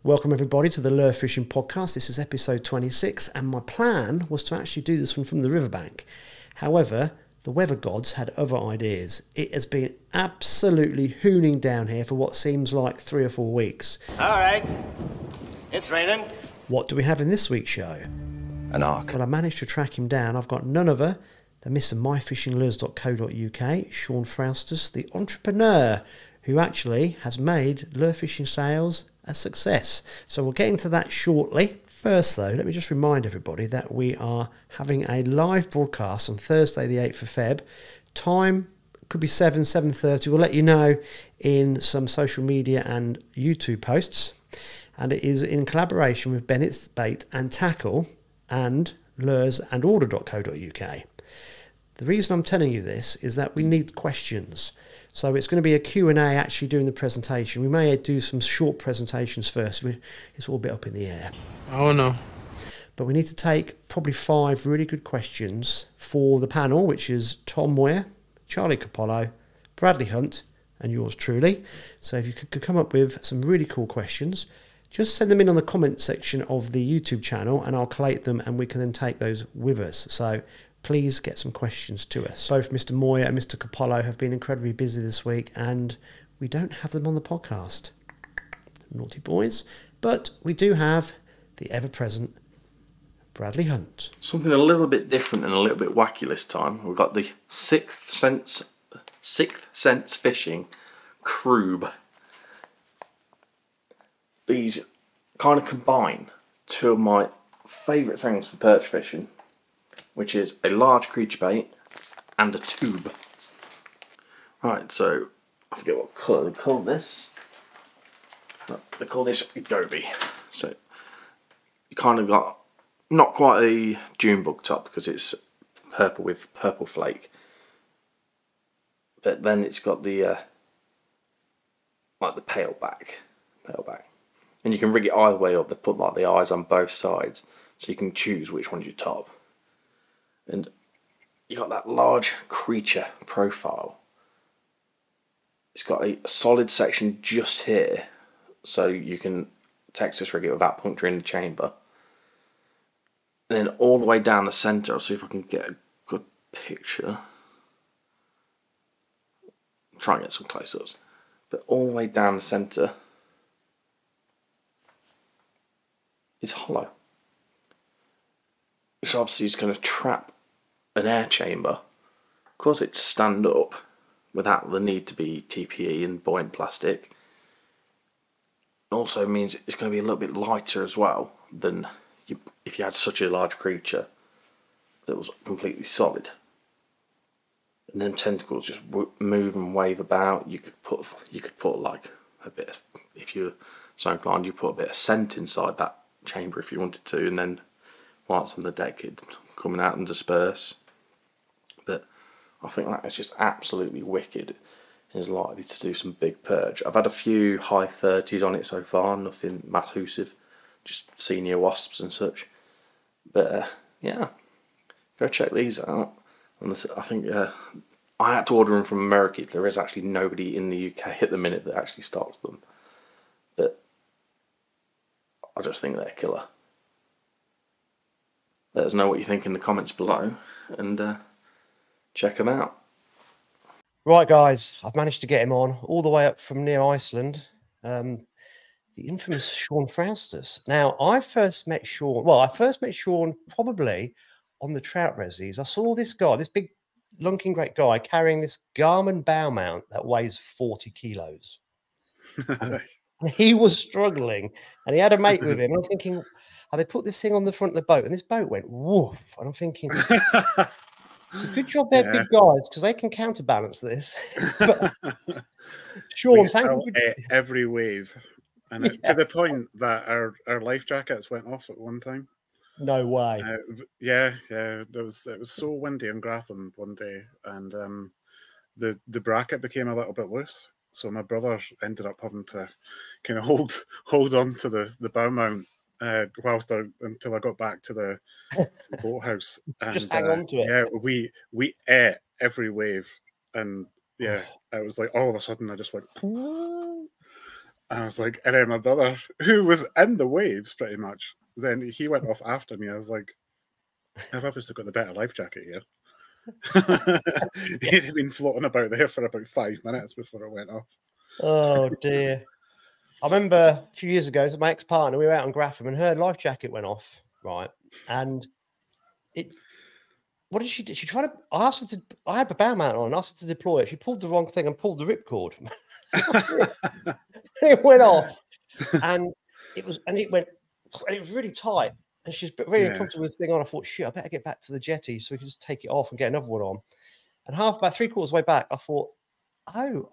Welcome everybody to the Lure Fishing Podcast. This is episode 26 and my plan was to actually do this one from the riverbank. However, the weather gods had other ideas. It has been absolutely hooning down here for what seems like 3 or 4 weeks. All right, it's raining. What do we have in this week's show? An arc. Well, I managed to track him down. I've got none other than Mr. myfishinglures.co.uk, Sean Fraustus, the entrepreneur who actually has made lure fishing sales a success. So we'll get into that shortly. First though, let me just remind everybody that we are having a live broadcast on Thursday the 8th of Feb. Time could be 7:30. We'll let you know in some social media and YouTube posts. And it is in collaboration with Bennett's Bait and Tackle and luresandorder.co.uk. The reason I'm telling you this is that we need questions. So it's going to be a Q&A actually during the presentation. We may do some short presentations first. It's all a bit up in the air. Oh no. But we need to take probably 5 really good questions for the panel, which is Tom Moir, Charlie Coppolo, Bradley Hunt, and yours truly. So if you could come up with some really cool questions, just send them in on the comment section of the YouTube channel and I'll collate them and we can then take those with us. So please get some questions to us. Both Mr. Moir and Mr. Coppolo have been incredibly busy this week and we don't have them on the podcast. Naughty boys. But we do have the ever-present Bradley Hunt. Something a little bit different and a little bit wacky this time. We've got the Sixth Sense Fishing Croob. These kind of combine 2 of my favourite things for perch fishing, which is a large creature bait and a tube. Right, so I forget what colour they call this. They call this goby. So you kind of got not quite a June bug top because it's purple with purple flake, but then it's got the like the pale back, and you can rig it either way up. They put like the eyes on both sides, so you can choose which one's your top. And you got that large creature profile. It's got a solid section just here, so you can Texas rig it without puncturing the chamber. And then all the way down the centre, I'll see if I can get a good picture. Try and get some close-ups. But all the way down the centre is hollow, which obviously is going to trap an air chamber, cause it to stand up without the need to be TPE and buoyant plastic. It also means it's going to be a little bit lighter as well than if you had such a large creature that was completely solid. And then tentacles just move and wave about. You could put like a bit of, if you're so inclined, you put a bit of scent inside that chamber if you wanted to, and then while it's on the deck it'd coming out and disperse. But I think that is just absolutely wicked. It's likely to do some big perch. I've had a few high 30s on it so far, nothing massive, just senior wasps and such. But yeah, go check these out. And I think I had to order them from America. There is actually nobody in the UK at the minute that actually stocks them. But I just think they're killer. Let us know what you think in the comments below and check them out. Right guys, I've managed to get him on all the way up from near Iceland. The infamous Sean Fraustus. Now, I first met Sean probably on the trout resis. I saw this guy, this big lunking great guy carrying this Garmin bow mount that weighs 40 kilos. And he was struggling and he had a mate with him. And I'm thinking, oh, they put this thing on the front of the boat and this boat went woof. And I'm thinking, it's a good job they're big guys because they can counterbalance this. But, Sean, thank you. Every wave. And to the point that our life jackets went off at one time. No way. Yeah. It was so windy in Grafton one day, and the bracket became a little bit loose. So my brother ended up having to kind of hold on to the bow mount until I got back to the boathouse. And just hang on to it. Yeah, we ate every wave, and yeah, it was like all of a sudden I just went. I was like, and then my brother, who was in the waves pretty much, then he went off after me. I was like, I've obviously got the better life jacket here. He'd have been floating about there for about 5 minutes before it went off. Oh dear. I remember a few years ago, so my ex-partner, we were out on Grapham and her life jacket went off, right? And what did she do? She tried to, I asked her to, I had the bow mount on, asked her to deploy it. She pulled the wrong thing and pulled the ripcord. It went off. And it was really tight. And she's really uncomfortable with the thing on. I thought, shit, I better get back to the jetty so we can just take it off and get another one on. And about 3/4 way back, I thought, oh,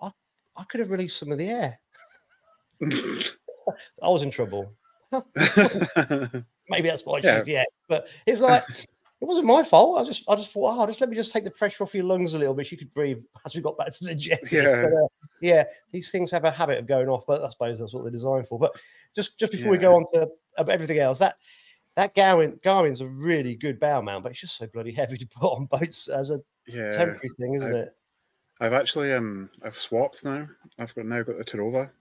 I could have released some of the air. I was in trouble. Maybe that's why I chose the air. But it's like, it wasn't my fault. I just thought, oh, let me take the pressure off your lungs a little bit. So you could breathe as we got back to the jetty. But, these things have a habit of going off, but I suppose that's what they're designed for. But just before we go on to everything else, that Garmin's a really good bow mount, but it's just so bloody heavy to put on boats as a temporary thing, isn't it? I've actually I've swapped now. I've now got the Tarova,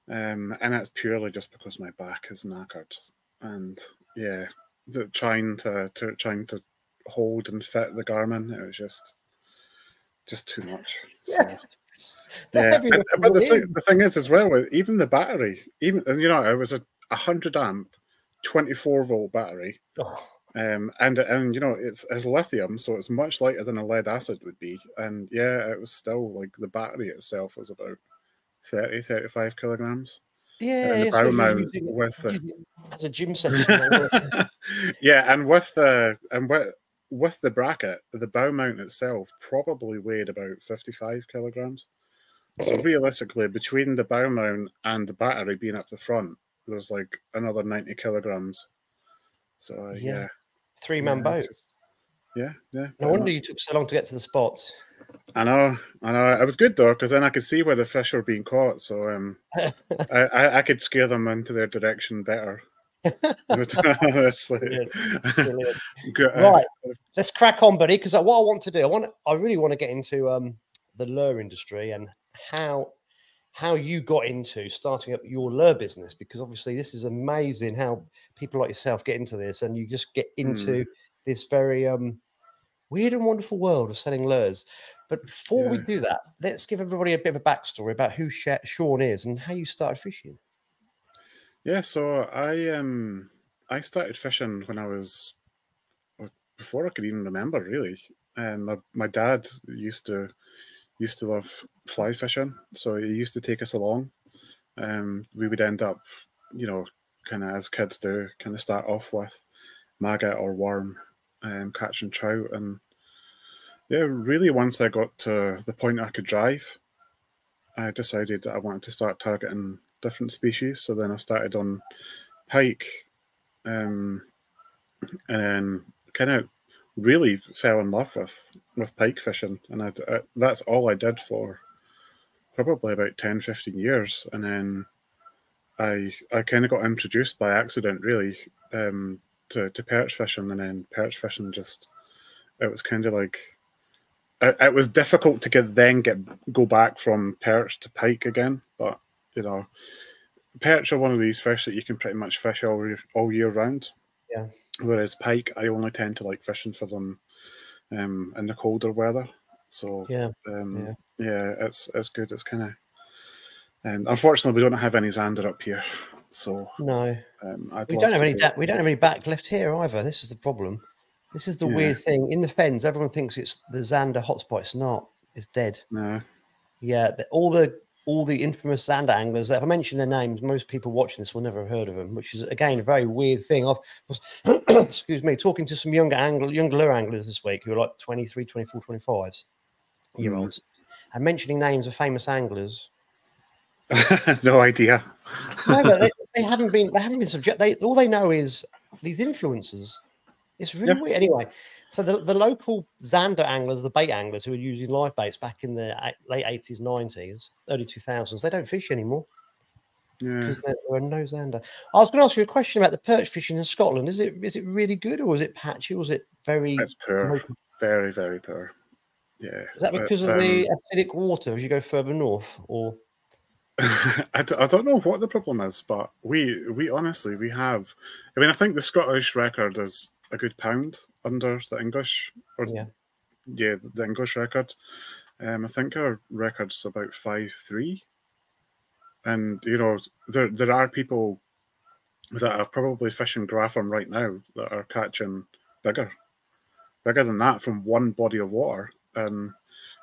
and that's purely just because my back is knackered, and trying to hold and fit the Garmin, it was just too much. So, but the thing is as well, even the battery, it was a 100 amp, 24 volt battery. And it's lithium, so it's much lighter than a lead acid would be. And it was still like the battery itself was about 35 kilograms. And the bow mount with as a gym session. And with the bracket, the bow mount itself probably weighed about 55 kilograms. So realistically, between the bow mount and the battery being up the front, there's like another 90 kilograms. So 3-man boat. No wonder you took so long to get to the spots. I know. It was good though, because then I could see where the fish were being caught. So I could steer them into their direction better. It's like, right, let's crack on, buddy. Because what I want to do, I really want to get into the lure industry and how you got into starting up your lure business, because obviously this is amazing how people like yourself get into this and you just get into this very weird and wonderful world of selling lures. But before we do that, let's give everybody a bit of a backstory about who Sean is and how you started fishing. Yeah, so I started fishing when I was, before I could even remember, really. And my dad used to love fly fishing, so he used to take us along. We would end up, kind of as kids do, kind of start off with maggot or worm, catching trout. And really once I got to the point I could drive, I decided that I wanted to start targeting different species. So then I started on pike, and then kind of really fell in love with pike fishing, and that's all I did for probably about 10-15 years. And then I kind of got introduced by accident, really, to perch fishing, and then perch fishing it was kind of like it was difficult to go back from perch to pike again. But perch are one of these fish that you can pretty much fish all year round. Yeah. Whereas pike, I only tend to like fishing for them in the colder weather. So it's good. It's kind of, unfortunately, we don't have any zander up here. So no, we don't have any back left here either. This is the problem. This is the weird thing. In the fens, everyone thinks it's the zander hotspot. It's not. It's dead. No. Yeah, all the infamous zander anglers, if I mention their names, most people watching this will never have heard of them, which is, again, a very weird thing. I was, excuse me, talking to some younger lure anglers this week who are like 23, 24, 25-year-olds, and mentioning names of famous anglers. No idea. No, but they haven't been subject. All they know is these influencers. It's really weird. Anyway, so the local zander anglers, the bait anglers who were using live baits back in the late 80s, 90s, early 2000s, they don't fish anymore because there are no zander. I was going to ask you a question about the perch fishing in Scotland. Is it really good, or is it patchy, or is it very? It's poor, very, very poor. Yeah. Is that because of the acidic water as you go further north, or? I don't know what the problem is, but we honestly, we have. I mean, I think the Scottish record is a good pound under the English, or Yeah. yeah, the English record. I think our record's about 5'3", and you know, there are people that are probably fishing Grafham right now that are catching bigger than that from one body of water. And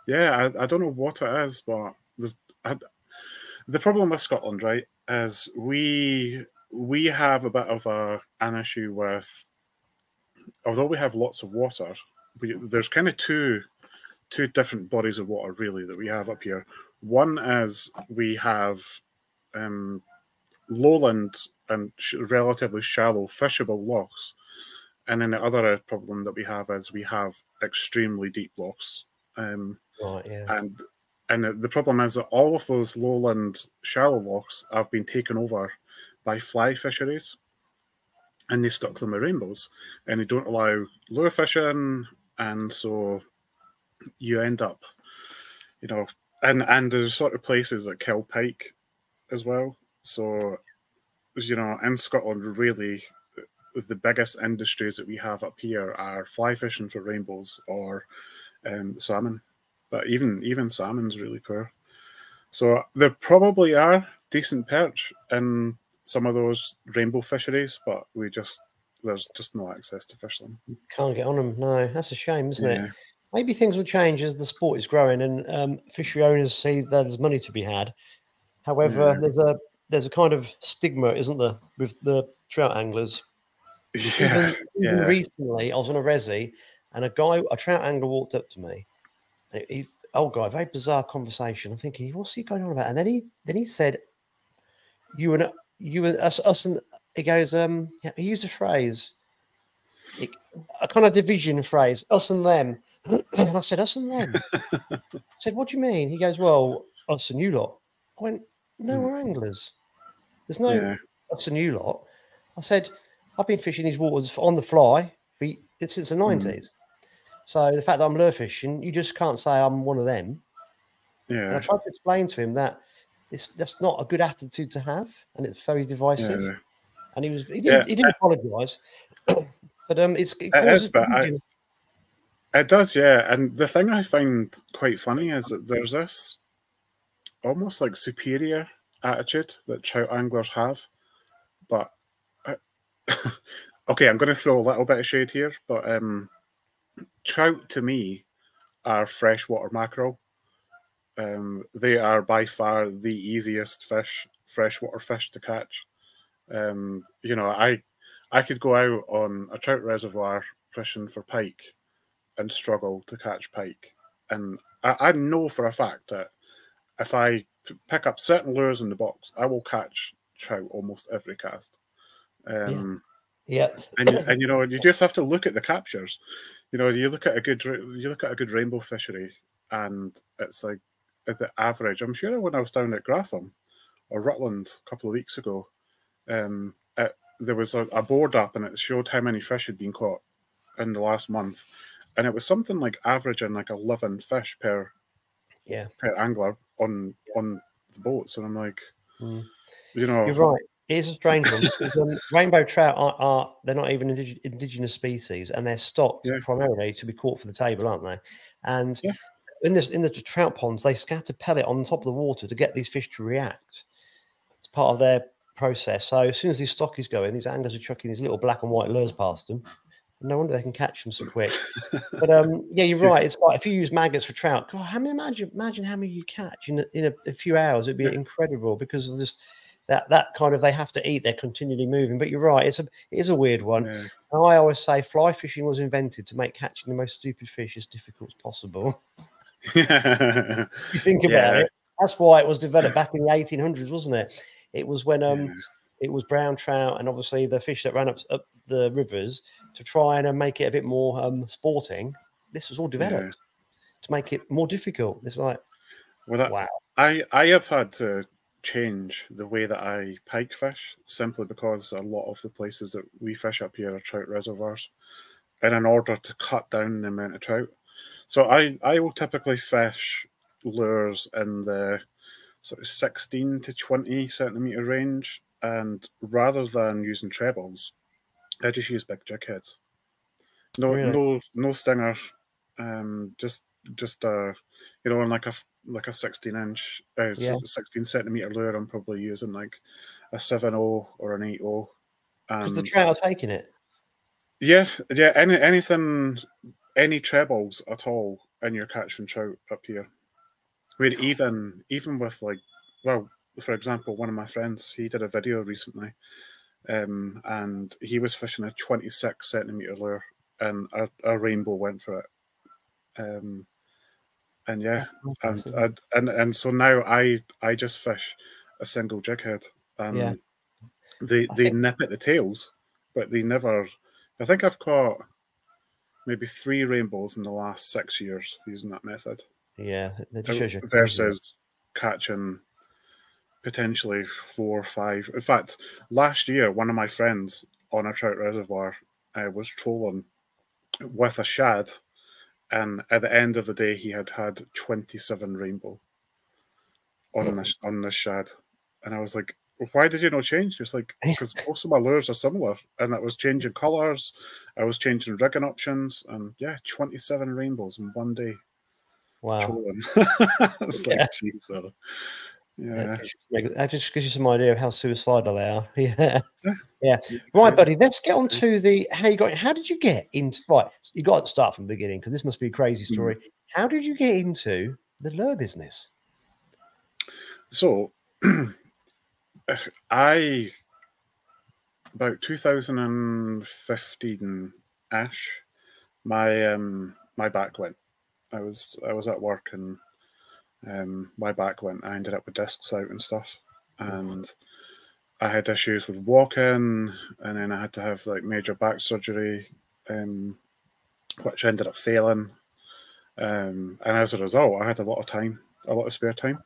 yeah, I don't know what it is, but the problem with Scotland, right, is we have a bit of an issue with, although we have lots of water, there's kind of two different bodies of water really that we have up here. One is we have lowland and relatively shallow fishable lochs, and then the other problem that we have is we have extremely deep lochs. Right, yeah. And the problem is that all of those lowland shallow lochs have been taken over by fly fisheries, and they stuck them with rainbows, and they don't allow lure fishing, and so you end up, you know, and there's sort of places that kill pike as well. So, you know, in Scotland, really, the biggest industries that we have up here are fly fishing for rainbows or salmon. But even salmon's really poor. So there probably are decent perch in some of those rainbow fisheries, but there's just no access to fish them. Can't get on them. No, that's a shame, isn't Yeah. it? Maybe things will change as the sport is growing and fishery owners see that there's money to be had. However, there's a kind of stigma, isn't there, with the trout anglers? Yeah. Even recently, I was on a resi, and a trout angler walked up to me, and old guy, very bizarre conversation. I'm thinking, what's he going on about? And then he said, "You and us," and he goes, yeah, he used a phrase, a kind of division phrase, us and them. And I said, us and them. I said, what do you mean? He goes, well, us and you lot. I went, no, we're anglers. There's no us and you lot. I said, I've been fishing these waters on the fly since the 90s. So the fact that I'm lure fishing, you just can't say I'm one of them. Yeah. And I tried to explain to him that that's not a good attitude to have, and it's very divisive. Yeah. And he didn't apologise. But it causes it does, yeah. And the thing I find quite funny is that there's this almost like superior attitude that trout anglers have. But okay, I'm going to throw a little bit of shade here, but trout to me are freshwater mackerel. They are by far the easiest freshwater fish to catch. You know, I could go out on a trout reservoir fishing for pike and struggle to catch pike. And I know for a fact that if I pick up certain lures in the box, I will catch trout almost every cast. Yeah. And you know, you just have to look at the captures. You know, you look at a good rainbow fishery, and it's like at the average. I'm sure when I was down at Grafham or Rutland a couple of weeks ago, there was a board up, and it showed how many fish had been caught in the last month, and it was something like averaging like 11 fish per angler on the boats. And I'm like, you know, you're right. It is a strange one because rainbow trout they're not even indigenous species, and they're stocked primarily to be caught for the table, aren't they? And in the trout ponds, they scatter pellet on top of the water to get these fish to react. It's part of their process. So as soon as these stockies go in, these anglers are chucking these little black and white lures past them. No wonder they can catch them so quick. But yeah, you're right. It's like if you use maggots for trout, God, imagine how many you catch in a few hours. It'd be incredible because of this. That kind of, they have to eat, they're continually moving. But you're right, it is a weird one. And I always say fly fishing was invented to make catching the most stupid fish as difficult as possible. You think about it. That's why it was developed back in the 1800s, wasn't it? It was when it was brown trout and obviously the fish that ran up the rivers to try and make it a bit more sporting. This was all developed to make it more difficult. It's like, wow. I have had to change the way that I pike fish simply because a lot of the places that we fish up here are trout reservoirs, and in order to cut down the amount of trout. So I will typically fish lures in the sort of 16 to 20 centimeter range, and rather than using trebles, I just use big jig heads. No stinger, just you know, on like a 16-inch, 16 centimeter lure. I'm probably using like a 7.0 or an 8.0. Because the trout are taking it. Yeah. Anything, any trebles at all in your catch and trout up here. I mean, even with like, well, for example, one of my friends, he did a video recently, and he was fishing a 26 centimeter lure, and a rainbow went for it. And yeah, and so now I just fish a single jig head. They nip at the tails, but they never. I think I've caught maybe 3 rainbows in the last 6 years using that method. Yeah, that just shows you versus catching potentially 4 or 5. In fact, last year, one of my friends on a trout reservoir was trolling with a shad, and at the end of the day, he had 27 rainbow on this shad, and I was like, "Why did you not change?" It's like, because most of my lures are similar, and I was changing colors, I was changing rigging options, and yeah, 27 rainbows in one day. Wow. It's like, geez, so, yeah. That just gives you some idea of how suicidal they are. Yeah. Right, buddy. Let's get on to the how you got. How did you get into? Right, you got to start from the beginning because this must be a crazy story. How did you get into the lure business? So, about 2015-ish, my back went. I was at work, and my back went. I ended up with discs out and stuff, and I had issues with walking, and then I had to have like major back surgery, which ended up failing. And as a result, I had a lot of spare time,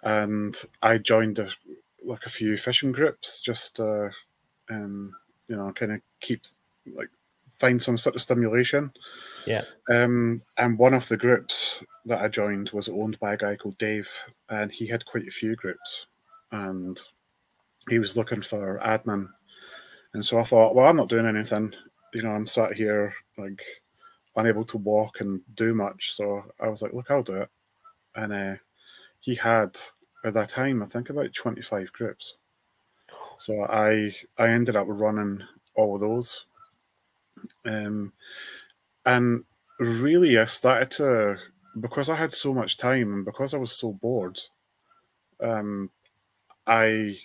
and I joined a few fishing groups just to, kind of find some sort of stimulation. Yeah. And one of the groups that I joined was owned by a guy called Dave, and he had quite a few groups, and he was looking for admin. And so I thought, well, I'm not doing anything. I'm sat here like unable to walk and do much. So I was like, look, I'll do it. And he had, at that time, I think about 25 groups. So I ended up running all of those. And really, I started to, because I had so much time and because I was so bored, I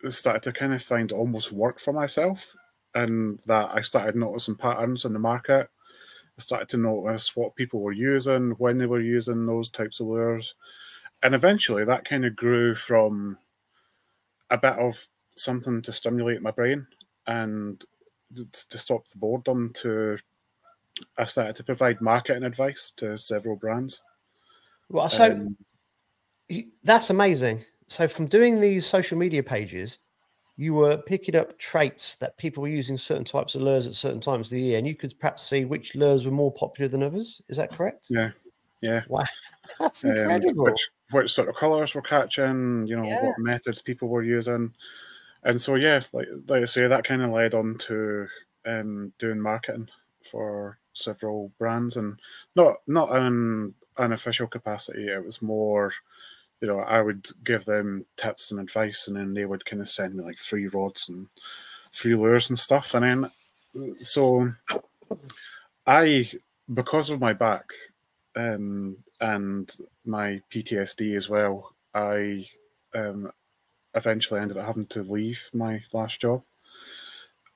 started to kind of find almost work for myself, and that I started noticing patterns in the market. I started to notice what people were using, when they were using those types of lures. And eventually that kind of grew from a bit of something to stimulate my brain and to stop the boredom to I started to provide marketing advice to several brands. Well, so that's amazing. So from doing these social media pages, you were picking up traits that people were using certain types of lures at certain times of the year, and you could perhaps see which lures were more popular than others. Is that correct? Yeah. Wow, that's incredible. Which sort of colours were catching, what methods people were using. And so, yeah, like I say, that kind of led on to doing marketing for several brands, and not in an official capacity. It was more, I would give them tips and advice, and then they would kind of send me like free rods and free lures and stuff. And then, so because of my back and my PTSD as well, I eventually ended up having to leave my last job.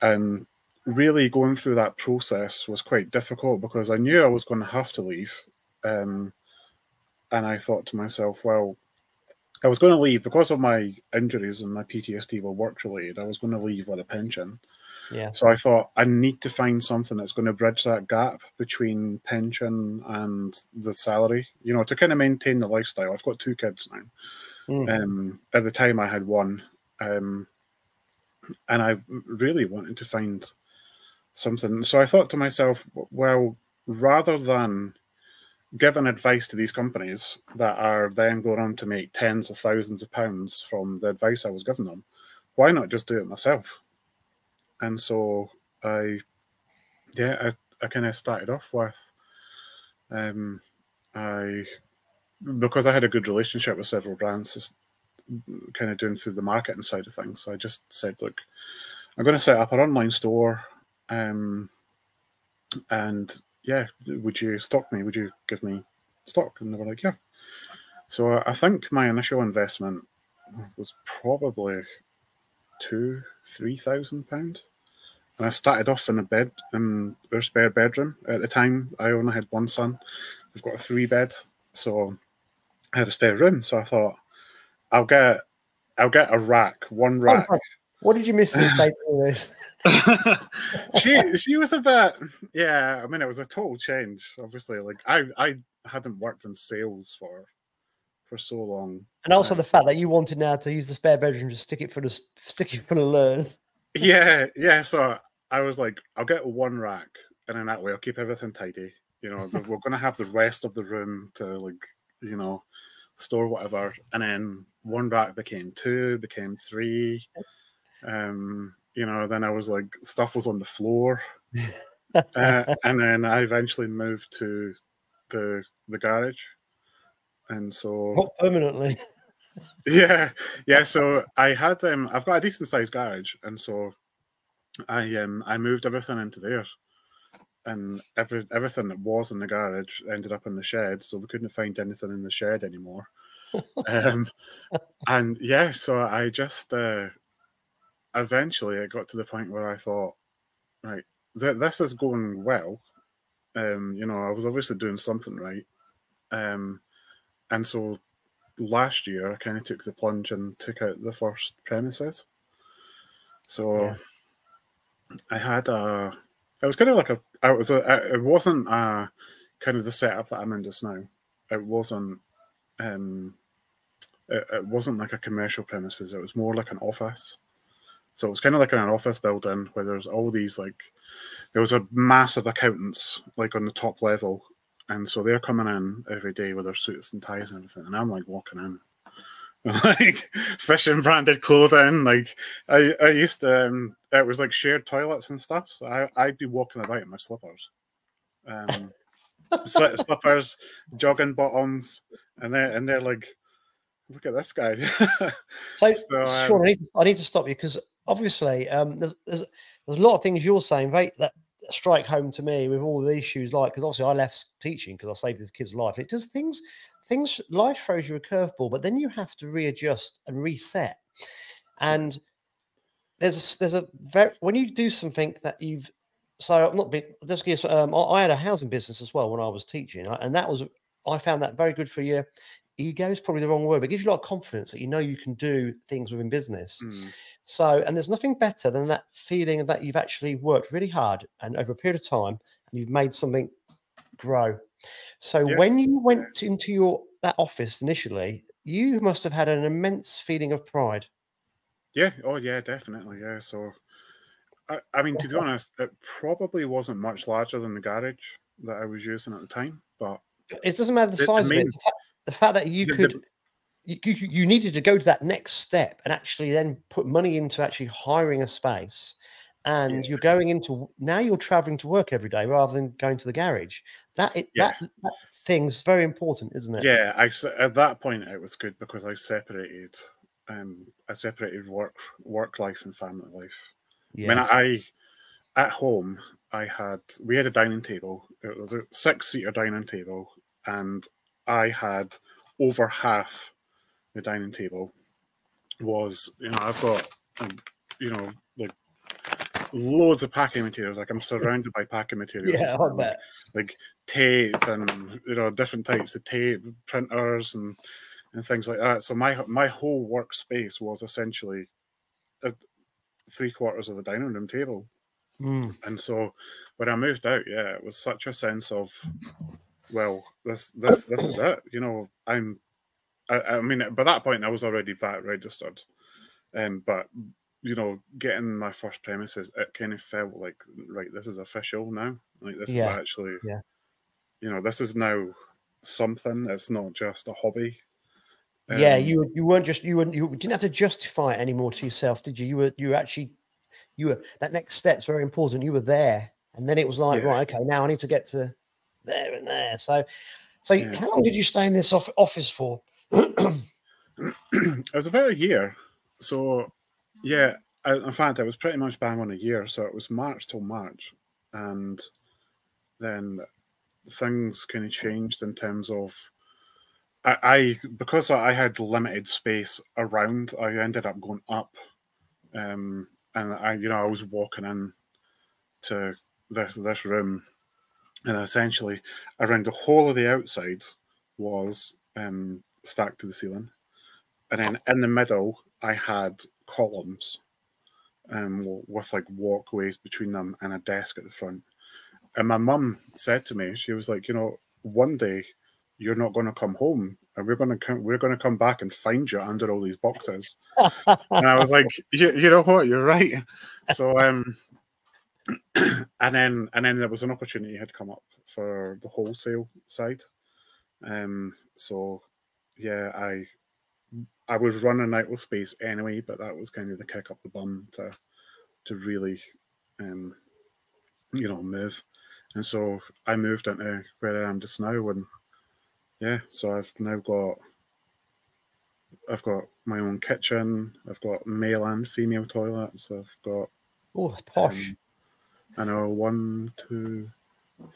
And really going through that process was quite difficult because I knew I was going to have to leave. And I thought to myself, well, I was going to leave because of my injuries and my PTSD were work related. I was going to leave with a pension. Yeah. So I thought I need to find something that's going to bridge that gap between pension and the salary, to kind of maintain the lifestyle. I've got 2 kids now. At the time I had 1. And I really wanted to find something. So I thought to myself, well, rather than giving advice to these companies that are then going on to make tens of thousands of pounds from the advice I was giving them. Why not just do it myself? And so I kind of started off with, because I had a good relationship with several brands, kind of doing through the marketing side of things. So I just said, look, I'm going to set up an online store, and yeah, would you stock me? Would you give me stock? And they were like, yeah. So I think my initial investment was probably £2,000-3,000, and I started off in our spare bedroom. At the time, I only had one son. We've got a 3-bed, so I had a spare room. So I thought, I'll get a rack, one rack. Oh, what did your missus say to this? she was a bit, yeah. I mean, it was a total change. Obviously, like I hadn't worked in sales for so long, And also the fact that you wanted now to use the spare bedroom to stick it full of lures. Yeah. So I was like, I'll get one rack, and then that way I'll keep everything tidy. You know, we're going to have the rest of the room to, like, you know, store whatever. And then one rack became 2, became 3. You know, then I was like, stuff was on the floor. And then I eventually moved to the garage. And so, Not permanently. yeah. So I had I've got a decent sized garage, and so I moved everything into there, and everything that was in the garage ended up in the shed. So we couldn't find anything in the shed anymore. And yeah, so I just eventually it got to the point where I thought, right, this is going well. You know, I was obviously doing something right. And so last year I kind of took the plunge and took out the first premises. So I had it was kind of like it wasn't kind of the setup that I'm in just now. It wasn't it wasn't like a commercial premises. It was more like an office. So it was kind of like an office building where there's all these, like, there was a massive accountants like on the top level. And so they're coming in every day with their suits and ties and everything. And I'm like walking in, like fishing branded clothing. Like I used to, it was like shared toilets and stuff. So I'd be walking about in my slippers, slippers, jogging bottoms, and they're like, look at this guy. So Sean, I need to stop you, because obviously there's a lot of things you're saying, right, that strike home to me with all the issues, like, because obviously I left teaching because I saved this kid's life. It does things, life throws you a curveball, but then you have to readjust and reset. And there's a when you do something that you've, so I'm not being, I had a housing business as well when I was teaching, and I found that very good for you. Ego is probably the wrong word, but it gives you a lot of confidence that you know you can do things within business. So, and there's nothing better than that feeling that you've actually worked really hard and over a period of time, and you've made something grow. So when you went into that office initially, you must have had an immense feeling of pride. Yeah. Oh yeah, definitely. Yeah. So, I mean, to be honest, it probably wasn't much larger than the garage that I was using at the time, but it doesn't matter the size of it. The fact that you could, you needed to go to that next step and actually then put money into actually hiring a space, and you're going into, now you're traveling to work every day rather than going to the garage. That thing's very important, isn't it? Yeah, at that point it was good because I separated work life and family life. Yeah. I mean, at home we had a dining table. It was a 6-seater dining table, and I had over half the dining table was, you know, I've got, you know, like loads of packing materials. Like I'm surrounded by packing materials. Yeah, I bet. Like tape and, you know, different types of tape, printers and things like that. So my whole workspace was essentially 3/4 of the dining room table. And so when I moved out, it was such a sense of, well, this is it. You know, I mean, by that point I was already VAT registered, but you know, getting my first premises, it kind of felt like, right, this is official now. Like this is actually, you know, this is now something. It's not just a hobby. Yeah, you weren't just you didn't have to justify it anymore to yourself, did you? You were that next step's very important. You were there, and then it was like, Yeah. right, okay, now I need to get to there and there. So Yeah. how long did you stay in this office for? It was about a year. So, yeah, in fact, I was pretty much bang on a year. So it was March till March. And then things kind of changed in terms of, because I had limited space around, I ended up going up. And I was walking in to this room, and essentially around the whole of the outside was stacked to the ceiling. And then in the middle, I had columns with like walkways between them and a desk at the front. And my mum said to me, she was like, one day you're not going to come home, and we're going to come back and find you under all these boxes. And I was like, you know what, you're right. So and then there was an opportunity had come up for the wholesale side. So yeah, I was running out of space anyway, but that was kind of the kick up the bum to really, move. And so I moved into where I am just now, and yeah, so I've got my own kitchen. I've got male and female toilets. I've got Posh. I know 1, 2,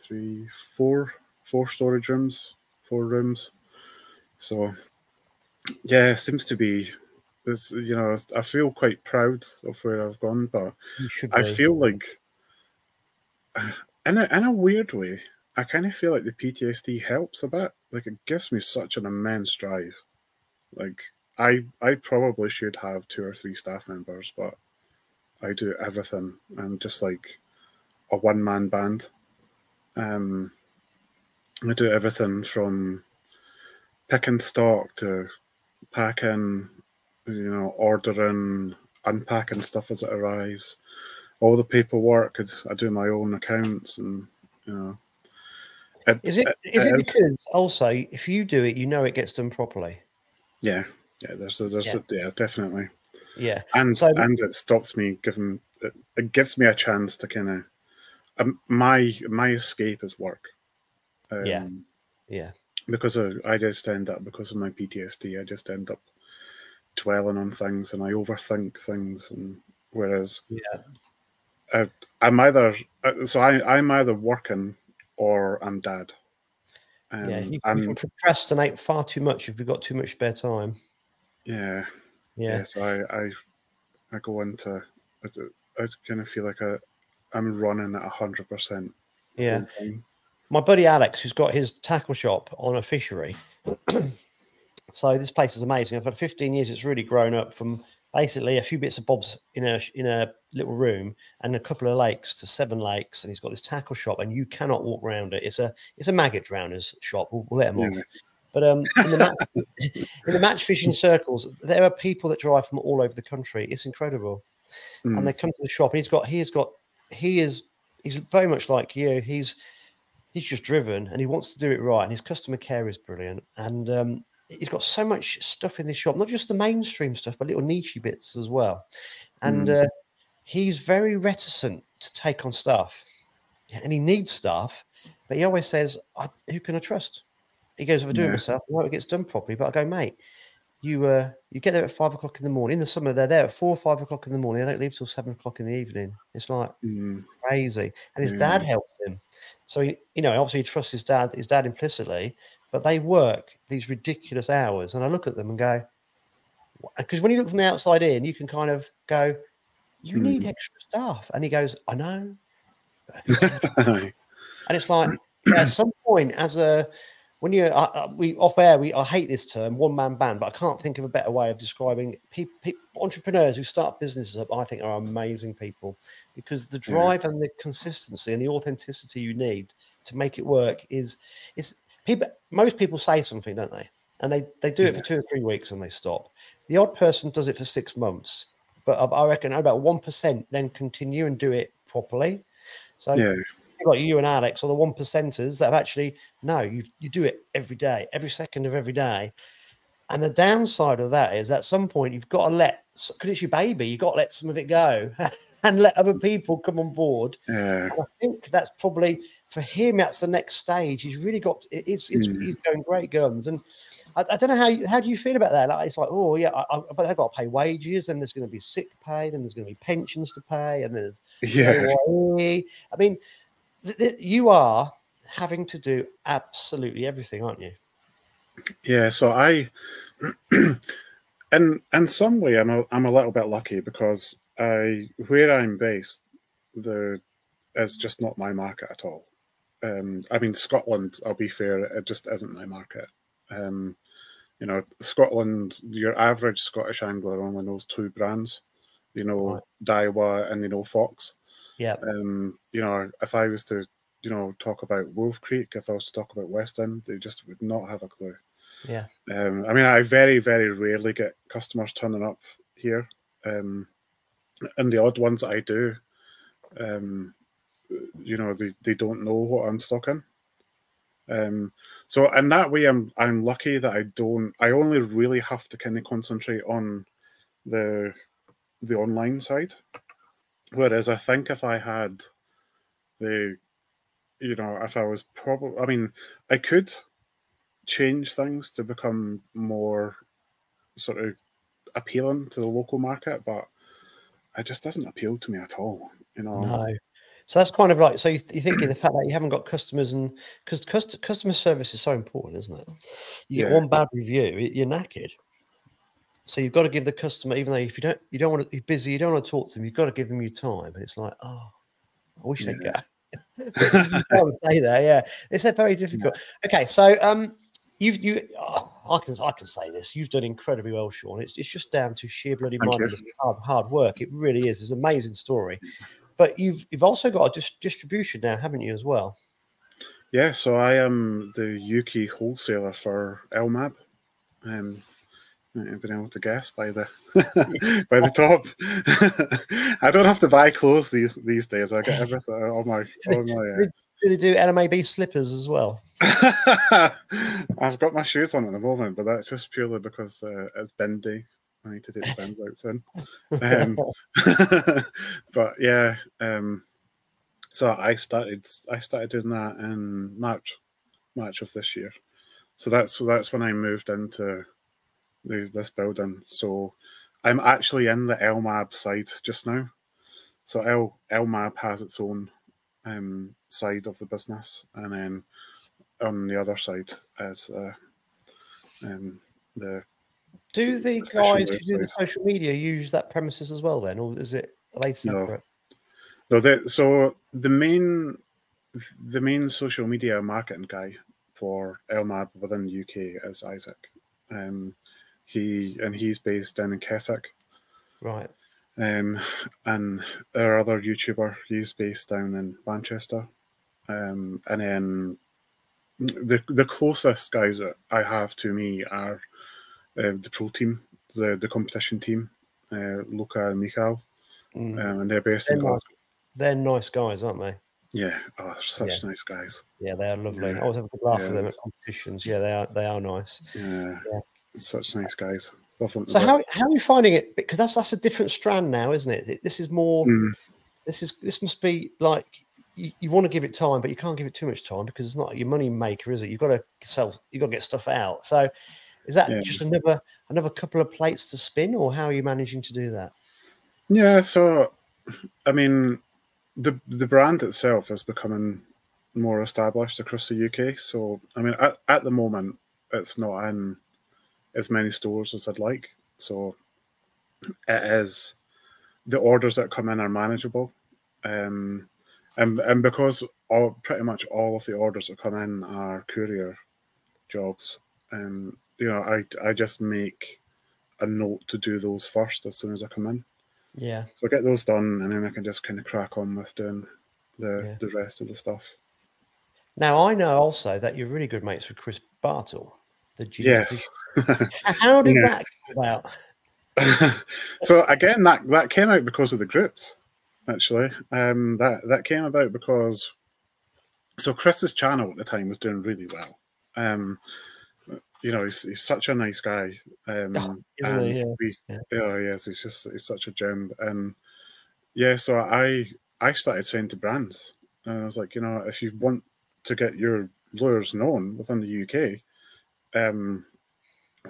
3, 4 storage rooms, 4 rooms. So yeah, it seems to be. This, I feel quite proud of where I've gone, but I feel like, in a weird way, I kind of feel like the PTSD helps a bit. Like, it gives me such an immense drive. Like, I probably should have 2 or 3 staff members, but I do everything. I'm just like a one-man band. I do everything from picking stock to packing, ordering, unpacking stuff as it arrives. All the paperwork, I do my own accounts, and Is it because also if you do it, it gets done properly? Yeah, there's definitely. Yeah, and it stops me it gives me a chance to kind of my escape is work. Yeah. Because I just end up, because of my PTSD, I just end up dwelling on things, and I overthink things, and whereas I'm either working or I'm dad. You can procrastinate far too much if you've got too much spare time. Yeah. So I go into, I kind of feel like I'm running at 100%. Yeah. My buddy Alex, who's got his tackle shop on a fishery. So this place is amazing. I've had 15 years. It's really grown up from basically a few bits of bobs in a little room and a couple of lakes to 7 lakes. And he's got this tackle shop, and you cannot walk around it. It's a maggot drowner's shop. We'll let him off. But in the match fishing circles, there are people that drive from all over the country. It's incredible, and they come to the shop. And he's very much like you. He's just driven, and he wants to do it right. And his customer care is brilliant, and he's got so much stuff in this shop, not just the mainstream stuff, but little niche bits as well. And he's very reticent to take on stuff, and he needs stuff, but he always says, "Who can I trust?" He goes, "If I do it myself, I know it gets done properly." But I go, "Mate, you get there at 5 o'clock in the morning. In the summer, they're there at 4 or 5 o'clock in the morning. They don't leave till 7 o'clock in the evening. It's like crazy." And his dad helps him, so obviously he trusts his dad implicitly. But they work these ridiculous hours, and I look at them and go, because when you look from the outside in, you can kind of go, "You need extra staff," and he goes, "I know," and it's like at some point, when you I hate this term, one-man band, but I can't think of a better way of describing entrepreneurs who start businesses up. I think are amazing people, because the drive and the consistency and the authenticity you need to make it work is most people say something, don't they? And they do it for 2 or 3 weeks and they stop. The odd person does it for 6 months, but I reckon about 1% then continue and do it properly. So people like you and Alex are the 1%ers that have actually you do it every day, every second of every day. And the downside of that is at some point you've got to because it's your baby, you've got to let some of it go and let other people come on board. Yeah. And I think that's probably for him. That's the next stage. He's really got. He's going great guns, and I don't know how do you feel about that? Like, it's like, oh yeah, but they've got to pay wages, and there's going to be sick pay, then there's going to be pensions to pay, and there's AYE. I mean, you are having to do absolutely everything, aren't you? Yeah. So in some way, I'm a little bit lucky because where I'm based, is just not my market at all. I mean, Scotland, I'll be fair, it just isn't my market. You know, Scotland, your average Scottish angler only knows 2 brands, you know, Daiwa and, you know, Fox. Yeah. You know, if I was to, you know, talk about Wolf Creek, if I was to talk about West End, they just would not have a clue. Yeah. I mean, I very, very rarely get customers turning up here. And the odd ones that I do, you know, they don't know what I'm stocking. So in that way, I'm lucky that I only really have to kind of concentrate on the online side. Whereas I think if I had you know, if I was I mean, I could change things to become more sort of appealing to the local market, but it just doesn't appeal to me at all, you know. No. So that's kind of like, so you're thinking the fact that you haven't got customers, and because customer service is so important, isn't it? You get one bad review, you're knackered. So you've got to give the customer, even though if you don't want to, you're busy, you don't want to talk to them, you've got to give them your time. And it's like, oh, I wish they'd go. You can't say that, yeah. It's very difficult. Okay, so I can say this. You've done incredibly well, Sean. It's just down to sheer bloody marvelous hard work. It really is. It's an amazing story. But you've also got a distribution now, haven't you, as well? Yeah, so I am the UK wholesaler for LMAB. I've been able to guess by the by the top. I don't have to buy clothes these days. I get everything on my. Do they do LMAB slippers as well? I've got my shoes on at the moment, but that's just purely because it's bin day. I need to take the bins out soon. But yeah, so I started doing that in March of this year. So that's when I moved into this building. So I'm actually in the LMAB side just now. So LMAB has its own side of the business, and then on the other side is the. Do the guys who do the social media use that premises as well then, or are they separate? No. So the main social media marketing guy for LMAB within the UK is Isaac. He's based down in Keswick. Right. And our other YouTuber, he's based down in Manchester. And then the closest guys that I have to me are the pro team, the competition team, Luca and Michal, and they're based in Glasgow. They're nice guys, aren't they? Yeah, they're such nice guys. Yeah, they are lovely. I always have a good laugh with them at competitions. Yeah, they are nice. Yeah. Such nice guys. So how are you finding it? Because that's a different strand now, isn't it? This is more. This must be like you want to give it time, but you can't give it too much time because it's not your money maker, is it? You've got to sell. You've got to get stuff out. So is that just another couple of plates to spin, or how are you managing to do that? Yeah. So I mean, the brand itself is becoming more established across the UK. So I mean, at the moment, it's not in as many stores as I'd like. So it is, the orders that come in are manageable. And because pretty much all of the orders that come in are courier jobs, you know, I just make a note to do those first as soon as I come in. Yeah. So I get those done, and then I can just kind of crack on with doing the rest of the stuff. Now, I know also that you're really good mates with Chris Bartle. Yes. How did that come about? So again, that came out because of the groups. Actually, that came about because So Chris's channel at the time was doing really well. You know, he's such a nice guy. Isn't And he? yeah, yes, he's such a gem. And yeah, so I started saying to brands, and I was like, you know, if you want to get your lures known within the UK,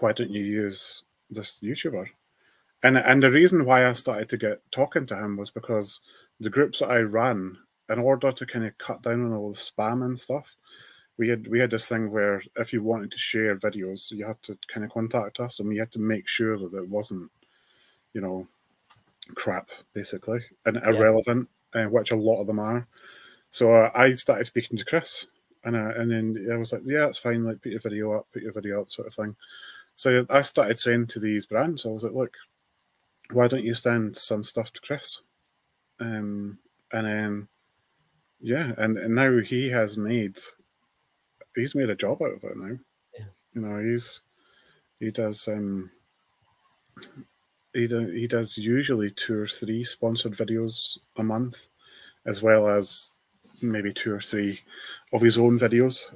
why don't you use this YouTuber? And the reason why I started to get talking to him was because the groups that I ran, in order to kind of cut down on all the spam and stuff, we had this thing where if you wanted to share videos, you had to kind of contact us, and we had to make sure that it wasn't, you know, crap basically and irrelevant, which a lot of them are. So I started speaking to Chris, and then I was like, yeah, it's fine. Like, put your video up, sort of thing. So I started saying to these brands, I was like, look, why don't you send some stuff to Chris? And then, yeah, and now he's made a job out of it now. Yeah. You know, he does usually 2 or 3 sponsored videos a month, as well as maybe 2 or 3 of his own videos.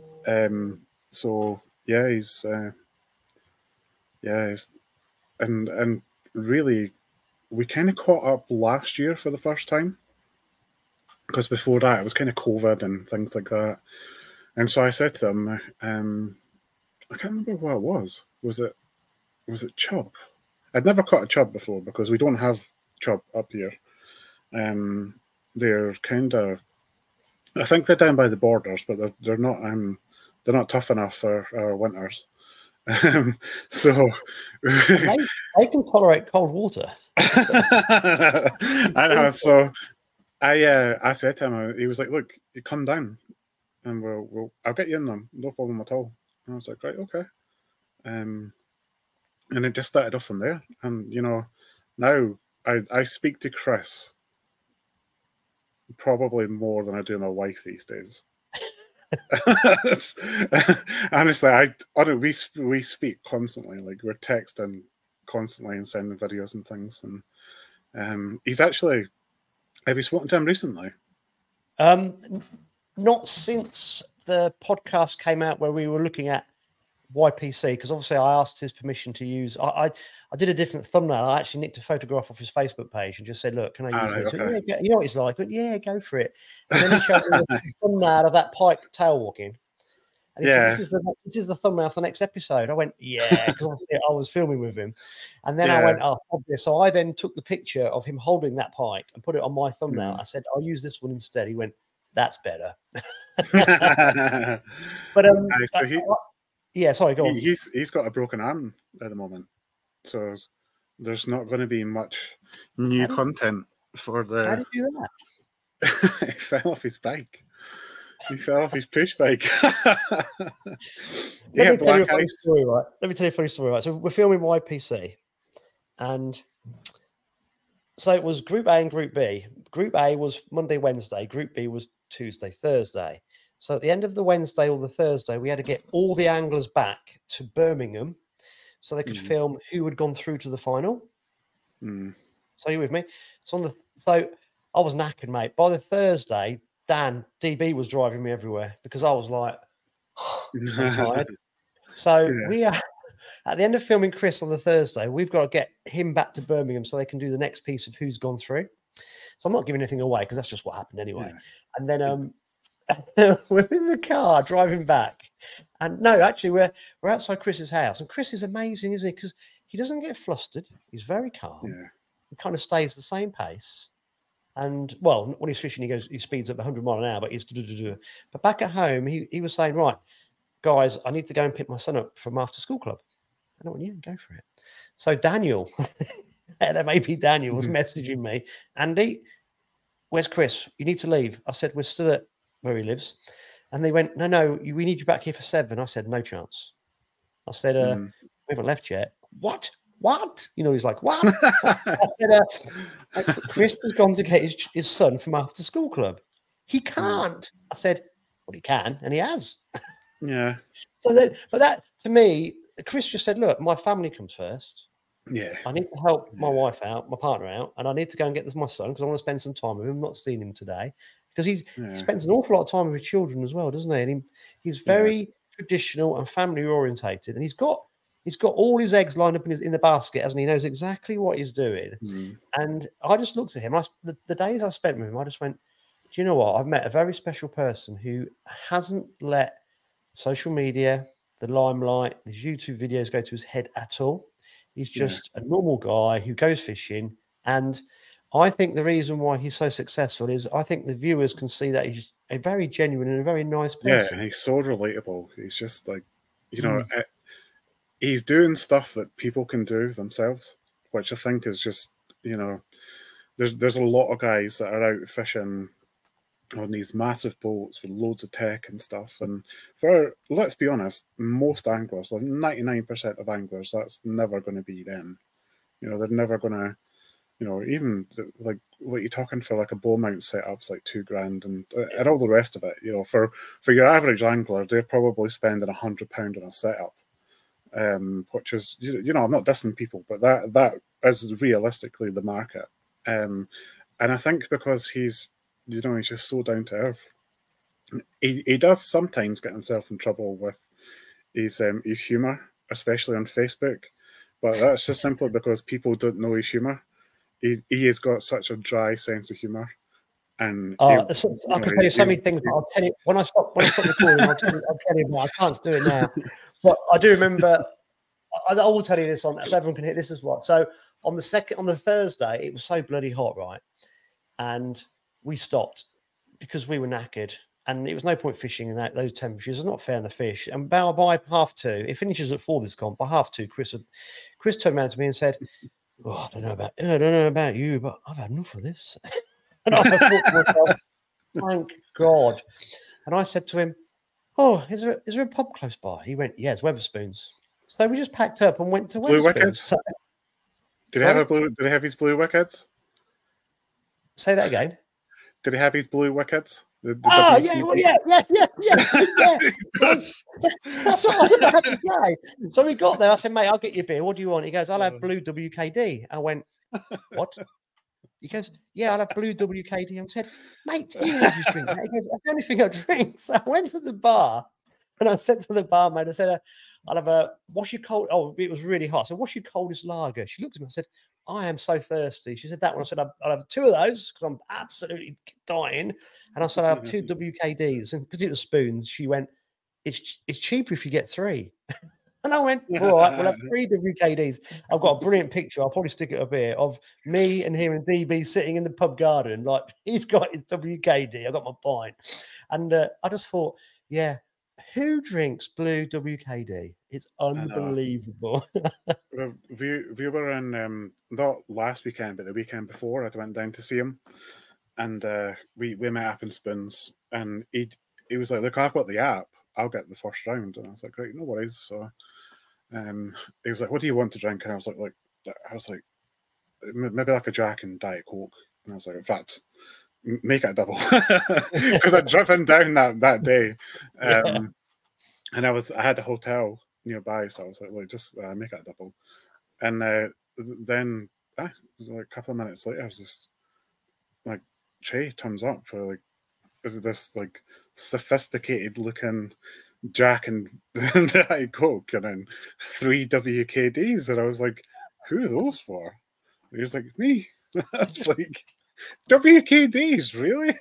So yeah, he's and really, we kind of caught up last year for the first time, because before that it was kind of COVID and things like that. And so I said to him, I can't remember what it was. Was it chub? I'd never caught a chub before because we don't have chub up here. They're kind of, I think they're down by the borders, but they're not tough enough for our winters. So they can tolerate cold water. I know. So I said to him, he was like, "Look, you come down, and I'll get you in them, no problem at all." And I was like, "Right, okay." And it just started off from there. And you know, now I speak to Chris probably more than I do my wife these days. Honestly, we speak constantly. Like, we're texting constantly and sending videos and things. And he's actually, have you spoken to him recently? Not since the podcast came out where we were looking at YPC, because obviously I asked his permission to use. I did a different thumbnail. I actually nicked a photograph off his Facebook page and just said, "Look, can I use this?" Okay. Went, yeah, you know what it's like. I went, yeah, go for it. And then he showed me the thumbnail of that pike tail walking, and he said, "This is the thumbnail for the next episode." I went, "Yeah," because I was filming with him, and then I went, "Oh, obvious." So I then took the picture of him holding that pike and put it on my thumbnail. I said, "I'll use this one instead." He went, "That's better." But yeah, sorry, go on. He's got a broken arm at the moment, so there's not going to be much new content for the. How did you do that? He fell off his bike. He fell off his push bike. Let me tell you a funny story, right? So we're filming YPC, and so it was Group A and Group B. Group A was Monday, Wednesday. Group B was Tuesday, Thursday. So at the end of the Wednesday or the Thursday, we had to get all the anglers back to Birmingham so they could film who had gone through to the final. So you with me? So I was knackered, mate. By the Thursday, Dan DB was driving me everywhere because I was like, so tired. So we are at the end of filming Chris on the Thursday. We've got to get him back to Birmingham so they can do the next piece of who's gone through. So I'm not giving anything away because that's just what happened anyway. And then we're in the car driving back, and no, actually we're outside Chris's house, and Chris is amazing, isn't he? Because he doesn't get flustered. He's very calm. He kind of stays the same pace. And well, when he's fishing, he speeds up 100 miles an hour, but he's but back at home, he was saying, "Right, guys, I need to go and pick my son up from after school club." And I went, "Yeah, go for it." So Daniel, maybe Daniel was messaging me, "Andy, where's Chris? You need to leave." I said, "We're still at where he lives." And they went, no, we need you back here for 7. I said, "No chance." I said, "We haven't left yet." What? You know, he's like, "What?" I said, "Chris has gone to get his son from after school club. He can't." I said, "Well, he can, and he has." Yeah. So then, but that, to me, Chris just said, "Look, my family comes first. Yeah. I need to help my wife out, my partner out, and I need to go and get my son because I want to spend some time with him. I'm not seeing him today. because he spends an awful lot of time with children as well, doesn't he? And he's very traditional and family orientated, and he's got all his eggs lined up in the basket, hasn't he? He knows exactly what he's doing. And I just looked at him. The days I spent with him, I just went, do you know what? I've met a very special person who hasn't let social media, the limelight, these YouTube videos go to his head at all. He's just a normal guy who goes fishing. And I think the reason why he's so successful is I think the viewers can see that he's a very genuine and a very nice person. Yeah, and he's so relatable. He's just like, you know, he's doing stuff that people can do themselves, which I think is just, you know, there's a lot of guys that are out fishing on these massive boats with loads of tech and stuff. And let's be honest, most anglers, like 99% of anglers, that's never going to be them. You know, they're never going to, you know, even like what you're talking for, like a bow mount setup's like $2,000 and all the rest of it. You know, for your average angler, they're probably spending £100 on a setup, which is, you know, I'm not dissing people, but that is realistically the market. And I think because he's just so down to earth. He does sometimes get himself in trouble with his humor, especially on Facebook, but that's just simply because people don't know his humor. He has got such a dry sense of humor, and I can tell you so many things. But I'll tell you when I stop recording. I'll tell you, but I can't do it now. But I do remember. I will tell you this on so everyone can hear. This is what. So on the Thursday, it was so bloody hot, right? And we stopped because we were knackered, and it was no point fishing in those temperatures. It's not fair on the fish. And by 2:30, it finishes at 4 this comp. By 2:30, Chris turned around to me and said, "Oh, I don't know about you, but I've had enough of this." And I thought to myself, "Thank God." And I said to him, "Oh, is there a pub close by?" He went, "Yeah, it's Weatherspoons." So we just packed up and went to Blue Weatherspoons. Wickets. So, did he have his blue wickets? Say that again. Did he have his blue wickets? Yeah. That's what I was about to say. So we got there. I said, "Mate, I'll get you a beer. What do you want?" He goes, "I'll have blue WKD." I went, "What?" He goes, "Yeah, I'll have blue WKD." I said, "Mate, you know just drink that." He goes, "That's the only thing I drink." So I went to the bar and I said to the barmaid, I said, "I'll have what's your cold?" Oh, it was really hot. So what's your coldest lager? She looked at me and said, "I am so thirsty." She said that one. I said, "I'll have 2 of those because I'm absolutely dying." And I said, "I'll have 2 WKDs." And because it was spoons, she went, it's cheaper if you get 3. And I went, "All right, we'll have 3 WKDs." I've got a brilliant picture. I'll probably stick it up here of me and him and DB sitting in the pub garden. Like he's got his WKD. I got my pint. And I just thought, yeah, who drinks blue WKD? It's unbelievable. we were in not last weekend, but the weekend before. I went down to see him, and we met up in Spoons, and he was like, "Look, I've got the app. I'll get the first round." And I was like, "Great, no worries." So he was like, "What do you want to drink?" And I was like, maybe like a Jack and Diet Coke. And I was like, "In fact, make it a double," because I'd driven down that day. And I had a hotel nearby, so I was like, "Look, just make it a double." And then like a couple of minutes later, I was just like, Trey turns up for like this like sophisticated looking Jack and Diet Coke, and then 3 WKDs, and I was like, "Who are those for?" And he was like, "Me." It's like, WKDs, really?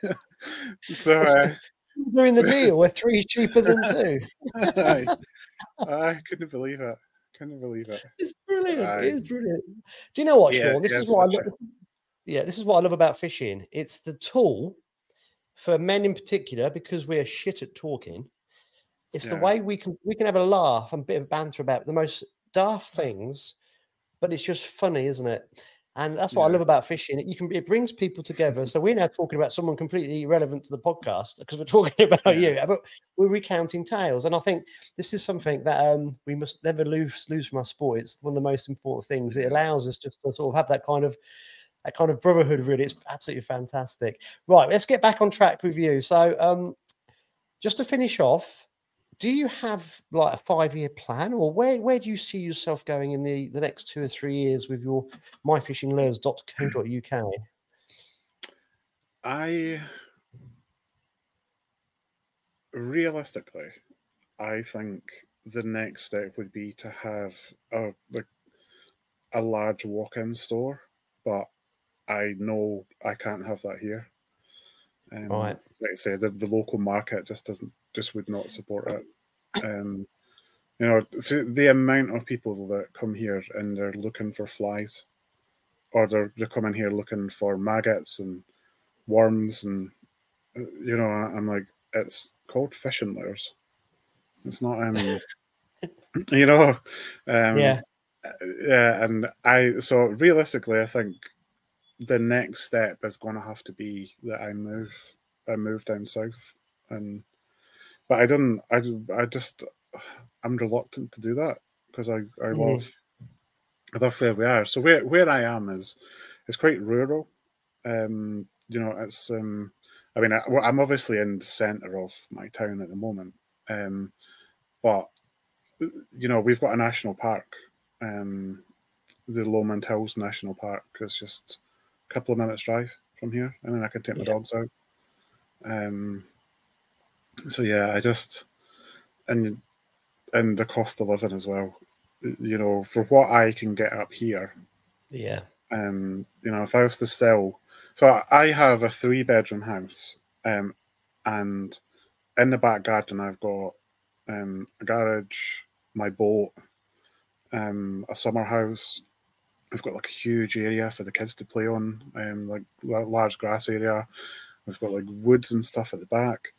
So doing the deal where 3 is cheaper than 2. I couldn't believe it. It's brilliant. It is brilliant. Do you know what, Sean? This is what I love about fishing. It's the tool for men in particular, because we are shit at talking. It's the way we can have a laugh and a bit of banter about the most daft things, but it's just funny, isn't it? And that's what I love about fishing. It brings people together. So we're now talking about someone completely irrelevant to the podcast because we're talking about you, but we're recounting tales. And I think this is something that we must never lose from our sport. It's one of the most important things. It allows us just to sort of have that kind of brotherhood. Really, it's absolutely fantastic. Right, let's get back on track with you. So just to finish off, do you have like a 5-year plan, or where do you see yourself going in the next 2 or 3 years with your myfishinglures.co.uk? I realistically, I think the next step would be to have a large walk-in store, but I know I can't have that here. Right. Like I say, the local market just would not support it. You know, the amount of people that come here and they're looking for flies, or they're coming here looking for maggots and worms, and you know, I'm like, it's called fishing lures. It's not, you know, Yeah. yeah. And so realistically, I think the next step is going to have to be that I move down south, but I'm reluctant to do that because I love where we are. So where I am is quite rural. You know, it's I mean, I'm obviously in the centre of my town at the moment, but you know, we've got a national park. The Lomond Hills National Park is just a couple of minutes drive from here, and then I can take my dogs out. So yeah, and the cost of living as well. You know, for what I can get up here. Yeah. You know, if I was to sell, so I have a 3-bedroom house, and in the back garden I've got a garage, my boat, a summer house. We've got like a huge area for the kids to play on, like large grass area. We've got like woods and stuff at the back.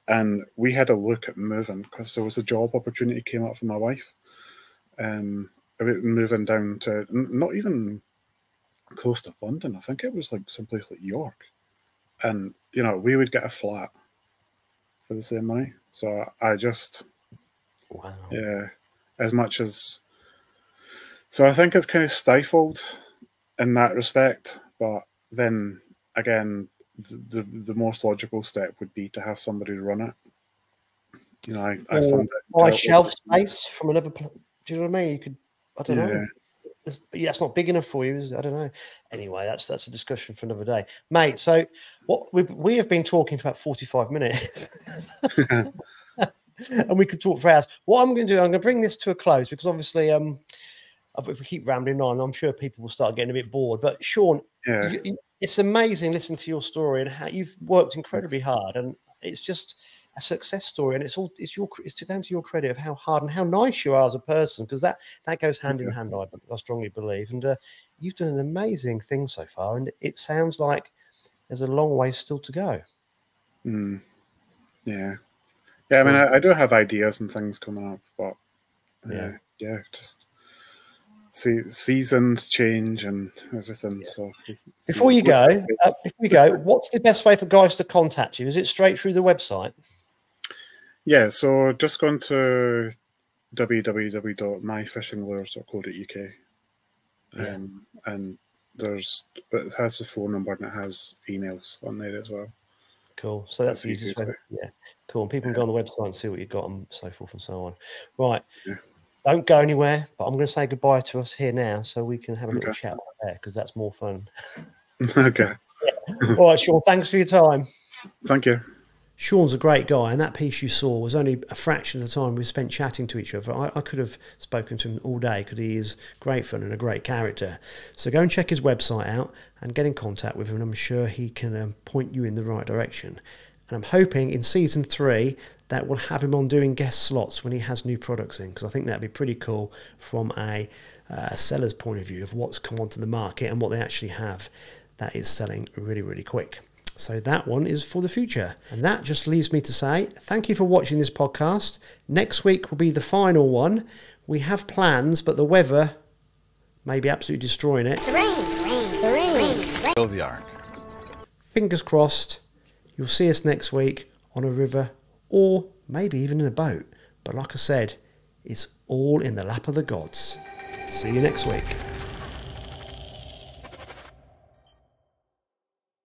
And we had a look at moving because there was a job opportunity came up for my wife. About moving down to not even close to London. I think it was like someplace like York. And, you know, we would get a flat for the same money. So I just, Wow. yeah, as much as, so I think it's kind of stifled in that respect. But then again, the most logical step would be to have somebody run it. You know, I fund it. Buy shelf space from another. Do you know what I mean? You could. I don't know. Yeah, it's not big enough for you. Is it? I don't know. Anyway, that's a discussion for another day, mate. So what we have been talking for about 45 minutes, and we could talk for hours. What I'm going to do, I'm going to bring this to a close because obviously, if we keep rambling on, I'm sure people will start getting a bit bored. But Sean, it's amazing listening to your story and how you've worked incredibly hard, and it's just a success story. And it's down to your credit of how hard and how nice you are as a person, because that goes hand in hand. I strongly believe, and you've done an amazing thing so far, and it sounds like there's a long way still to go. Yeah. I mean, I do have ideas and things coming up, but just seasons change and everything. Yeah. So before we go, what's the best way for guys to contact you? Is it straight through the website? Yeah, so just go to www.myfishinglures.co.uk, and it has the phone number and it has emails on there as well. Cool. So that's the easiest way. Yeah, cool. And people can go on the website and see what you've got and so forth and so on. Right. Yeah. Don't go anywhere, but I'm going to say goodbye to us here now so we can have a little chat there because that's more fun. Okay. All right, Sean, thanks for your time. Thank you. Sean's a great guy, and that piece you saw was only a fraction of the time we spent chatting to each other. I could have spoken to him all day because he is great fun and a great character. So go and check his website out and get in contact with him, and I'm sure he can point you in the right direction. And I'm hoping in season 3 that we'll have him on doing guest slots when he has new products in, because I think that'd be pretty cool from a seller's point of view of what's come onto the market and what they actually have that is selling really, really quick. So that one is for the future. And that just leaves me to say thank you for watching this podcast. Next week will be the final one. We have plans, but the weather may be absolutely destroying it. Build the ark. Fingers crossed. You'll see us next week on a river or maybe even in a boat. But like I said, it's all in the lap of the gods. See you next week.